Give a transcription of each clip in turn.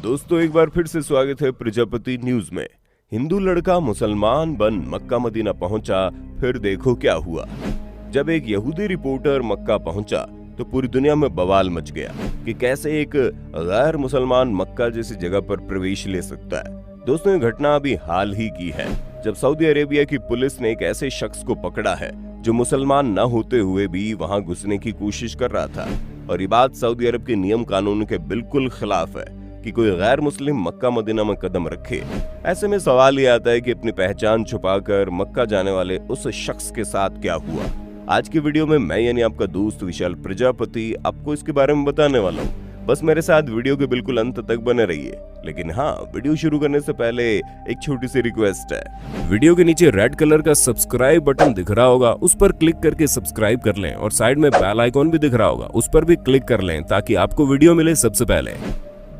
दोस्तों एक बार फिर से स्वागत है प्रजापति न्यूज में। हिंदू लड़का मुसलमान बन मक्का मदीना पहुंचा, फिर देखो क्या हुआ। जब एक यहूदी रिपोर्टर मक्का पहुंचा तो पूरी दुनिया में बवाल मच गया कि कैसे एक गैर मुसलमान मक्का जैसी जगह पर प्रवेश ले सकता है। दोस्तों ये घटना अभी हाल ही की है, जब सऊदी अरेबिया की पुलिस ने एक ऐसे शख्स को पकड़ा है जो मुसलमान न होते हुए भी वहां घुसने की कोशिश कर रहा था। और ये बात सऊदी अरब के नियम कानून के बिल्कुल खिलाफ है कि कोई गैर मुस्लिम मक्का मदीना में कदम रखे। ऐसे में सवाल ये आता है कि अपनी पहचान छुपाकर मक्का जाने वाले उस शख्स के साथ क्या हुआ। आज की वीडियो में मैं यानी आपका दोस्त विशाल प्रजापति आपको इसके बारे में बताने वाला हूँ। बस मेरे साथ वीडियो के बिल्कुल अंत तक बने रहिए। लेकिन हाँ, वीडियो शुरू करने से पहले एक छोटी सी रिक्वेस्ट है। वीडियो के नीचे रेड कलर का सब्सक्राइब बटन दिख रहा होगा, उस पर क्लिक करके सब्सक्राइब कर लें और साइड में बेल आइकॉन भी दिख रहा होगा, उस पर भी क्लिक कर लें ताकि आपको वीडियो मिले सबसे पहले।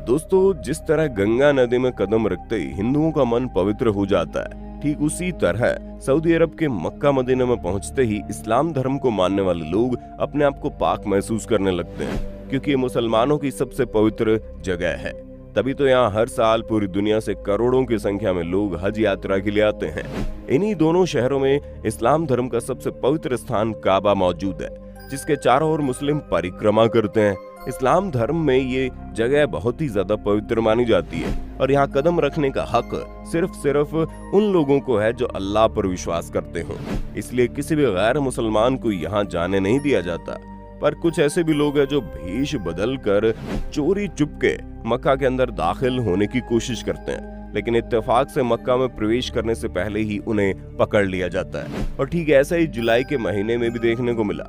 दोस्तों जिस तरह गंगा नदी में कदम रखते ही हिंदुओं का मन पवित्र हो जाता है, ठीक उसी तरह सऊदी अरब के मक्का मदीना में पहुंचते ही इस्लाम धर्म को मानने वाले लोग अपने आप को पाक महसूस करने लगते हैं, क्योंकि ये मुसलमानों की सबसे पवित्र जगह है। तभी तो यहाँ हर साल पूरी दुनिया से करोड़ों की संख्या में लोग हज यात्रा के लिए आते हैं। इन्हीं दोनों शहरों में इस्लाम धर्म का सबसे पवित्र स्थान काबा मौजूद है, जिसके चारों ओर मुस्लिम परिक्रमा करते हैं। इस्लाम धर्म में ये जगह बहुत ही ज्यादा पवित्र मानी जाती है और यहाँ कदम रखने का हक सिर्फ उन लोगों को है जो अल्लाह पर विश्वास करते हो। इसलिए किसी भी गैर मुसलमान को यहाँ जाने नहीं दिया जाता। पर कुछ ऐसे भी लोग हैं जो भेष बदल कर चोरी चुपके मक्का के अंदर दाखिल होने की कोशिश करते हैं, लेकिन इत्तेफाक से मक्का में प्रवेश करने से पहले ही उन्हें पकड़ लिया जाता है। और ठीक ऐसा ही जुलाई के महीने में भी देखने को मिला,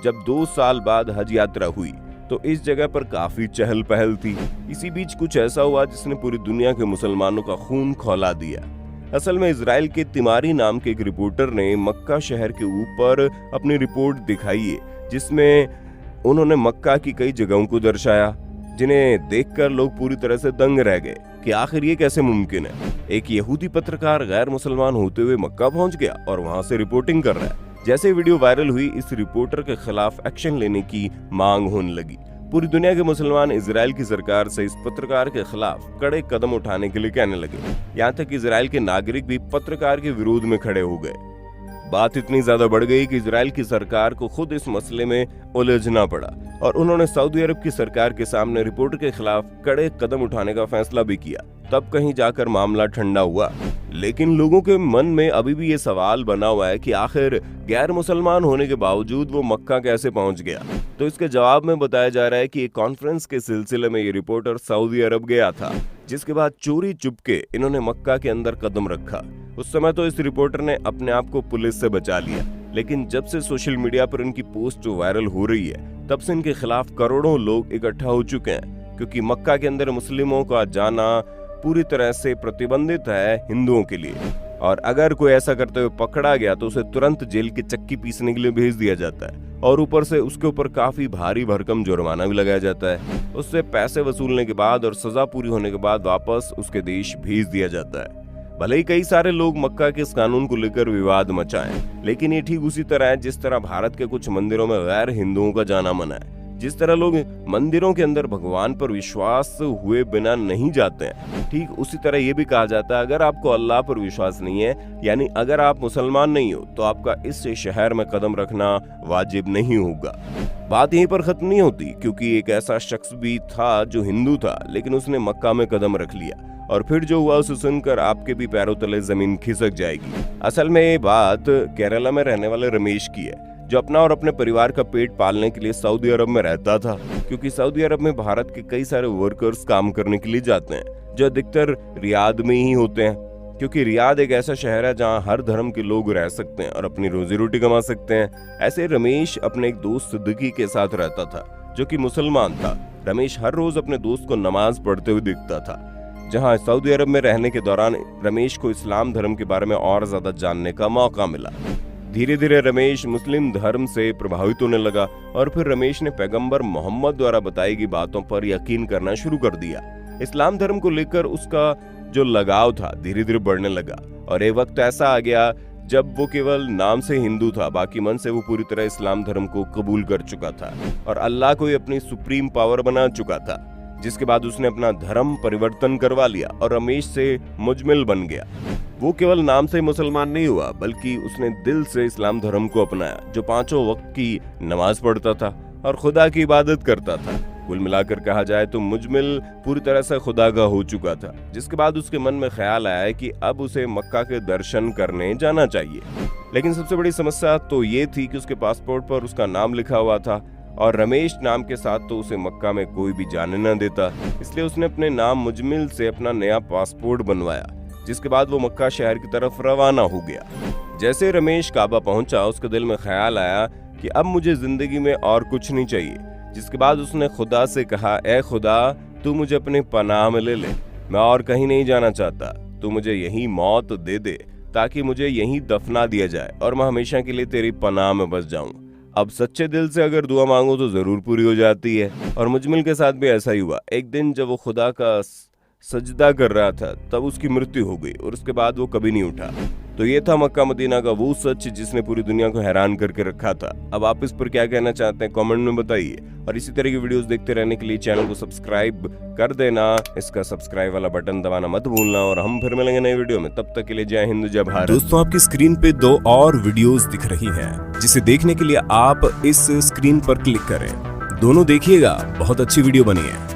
जब 2 साल बाद हज यात्रा हुई तो इस जगह पर काफी चहल पहल थी। इसी बीच कुछ ऐसा हुआ जिसने पूरी दुनिया के मुसलमानों का खून खौला दिया। असल में इजराइल के तिमारी नाम के एक रिपोर्टर ने मक्का शहर के ऊपर अपनी रिपोर्ट दिखाई है, जिसमें उन्होंने मक्का की कई जगहों को दर्शाया जिन्हें देखकर लोग पूरी तरह से दंग रह गए कि आखिर ये कैसे मुमकिन है। एक यहूदी पत्रकार गैर मुसलमान होते हुए मक्का पहुंच गया और वहां से रिपोर्टिंग कर रहा है। जैसे वीडियो वायरल हुई, इस रिपोर्टर के खिलाफ एक्शन लेने की मांग होने लगी। पूरी दुनिया के मुसलमान इजराइल की सरकार से इस पत्रकार के खिलाफ कड़े कदम उठाने के लिए कहने लगे। यहाँ तक इजराइल के नागरिक भी पत्रकार के विरोध में खड़े हो गए। बात इतनी ज्यादा बढ़ गई कि इजराइल की सरकार को खुद इस मसले में उलझना पड़ा और उन्होंने सऊदी अरब की सरकार के सामने रिपोर्टर के खिलाफ कड़े कदम उठाने का फैसला भी किया। तब कहीं जाकर मामला ठंडा हुआ। लेकिन लोगों के मन में अभी भी ये सवाल बना हुआ है कि आखिर गैर मुसलमान होने के बावजूद वो मक्का कैसे पहुंच गया। तो इसके जवाब में बताया जा रहा है कि एक कॉन्फ्रेंस के सिलसिले में ये रिपोर्टर सऊदी अरब गया था, जिसके बाद चोरी चुपके इन्होंने मक्का के अंदर कदम रखा। उस समय तो इस रिपोर्टर ने अपने आप को पुलिस से बचा लिया, लेकिन जब से सोशल मीडिया पर इनकी पोस्ट वायरल हो रही है, तब से इनके खिलाफ करोड़ों लोग इकट्ठा हो चुके हैं, क्योंकि मक्का के अंदर मुस्लिमों का जाना पूरी तरह से प्रतिबंधित है हिंदुओं के लिए। और अगर कोई ऐसा करते हुए पकड़ा गया तो उसे तुरंत जेल की चक्की पीसने के लिए भेज दिया जाता है और ऊपर से उसके ऊपर काफी भारी भरकम जुर्माना भी लगाया जाता है। उससे पैसे वसूलने के बाद और सजा पूरी होने के बाद वापस उसके देश भेज दिया जाता है। भले ही कई सारे लोग मक्का के इस कानून को लेकर विवाद मचाएं, लेकिन ये ठीक उसी तरह है जिस तरह भारत के कुछ मंदिरों में गैर हिंदुओं का जाना मना है। जिस तरह लोग मंदिरों के अंदर भगवान पर विश्वास हुए बिना नहीं जाते हैं, ठीक उसी तरह ये भी कहा जाता है अगर आपको अल्लाह पर विश्वास नहीं है, यानी अगर आप मुसलमान नहीं हो, तो आपका इस शहर में कदम रखना वाजिब नहीं होगा। बात यहीं पर खत्म नहीं होती, क्योंकि एक ऐसा शख्स भी था जो हिंदू था, लेकिन उसने मक्का में कदम रख लिया और फिर जो हुआ उसे सुनकर आपके भी पैरों तले जमीन खिसक जाएगी। असल में ये बात केरला में रहने वाले रमेश की है, जो अपना और अपने परिवार का पेट पालने के लिए सऊदी अरब में रहता था, क्योंकि सऊदी अरब में भारत के कई सारे वर्कर्स काम करने के लिए जाते हैं, जो अधिकतर रियाद में ही होते हैं, क्योंकि रियाद एक ऐसा शहर है जहां हर धर्म के लोग रह सकते हैं और अपनी रोजी रोटी कमा सकते हैं। ऐसे रमेश अपने एक दोस्त सिद्दीकी के साथ रहता था, जो कि मुसलमान था। रमेश हर रोज अपने दोस्त को नमाज पढ़ते हुए दिखता था। जहां सऊदी अरब में रहने के दौरान रमेश को इस्लाम धर्म के बारे में और ज्यादा जानने का मौका मिला। धीरे धीरे रमेश मुस्लिम धर्म से प्रभावित होने लगा और फिर रमेश ने पैगंबर मोहम्मद द्वारा बताई गई बातों पर यकीन करना शुरू कर दिया। इस्लाम धर्म को लेकर उसका जो लगाव था धीरे धीरे बढ़ने लगा और एक वक्त ऐसा आ गया जब वो केवल नाम से हिंदू था, बाकी मन से वो पूरी तरह इस्लाम धर्म को कबूल कर चुका था और अल्लाह को ही अपनी सुप्रीम पावर बना चुका था। जिसके बाद उसने अपना धर्म परिवर्तन करवा लिया और रमेश से मुजमिल बन गया। वो केवल नाम से मुसलमान नहीं हुआ, बल्कि उसने दिल से इस्लाम धर्म को अपनाया, जो 5 वक्त की नमाज पढ़ता था और खुदा की इबादत करता था। कुल मिलाकर कहा जाए तो मुजमिल पूरी तरह से खुदागा हो चुका था, जिसके बाद उसके मन में ख्याल आया कि अब उसे मक्का के दर्शन करने जाना चाहिए। लेकिन सबसे बड़ी समस्या तो ये थी कि उसके पासपोर्ट पर उसका नाम लिखा हुआ था और रमेश नाम के साथ तो उसे मक्का में कोई भी जाने न देता, इसलिए उसने अपने नाम मुजमिल से अपना नया पासपोर्ट बनवाया, जिसके बाद वो मक्का शहर की तरफ रवाना हो गया। जैसे रमेश काबा पहुंचा, उसके दिल में ख्याल आया कि अब मुझे जिंदगी में और कुछ नहीं चाहिए, जिसके बाद उसने खुदा से कहा, ए खुदा, तू मुझे अपने पनाह में ले ले, मैं और कहीं नहीं जाना चाहता, तू मुझे यहीं मौत दे दे ताकि मुझे यहीं दफना दिया जाए और मैं हमेशा के लिए तेरी पनाह में बस जाऊं। अब सच्चे दिल से अगर दुआ मांगो तो जरूर पूरी हो जाती है, और मुजमिल के साथ भी ऐसा ही हुआ। एक दिन जब वो खुदा का सजदा कर रहा था तब उसकी मृत्यु हो गई और उसके बाद वो कभी नहीं उठा। तो ये था मक्का मदीना का वो सच जिसने पूरी दुनिया को हैरान करके रखा था। अब आप इस पर क्या कहना चाहते हैं कमेंट में बताइए, और इसी तरह की वीडियोस देखते रहने के लिए चैनल को सब्सक्राइब कर देना, इसका सब्सक्राइब वाला बटन दबाना मत भूलना, और हम फिर मिलेंगे नई वीडियो में। तब तक के लिए जय हिंद जय भारत। दोस्तों, आपकी स्क्रीन पे 2 और वीडियोस दिख रही हैं, जिसे देखने के लिए आप इस स्क्रीन पर क्लिक करें। दोनों देखिएगा, बहुत अच्छी वीडियो बनी है।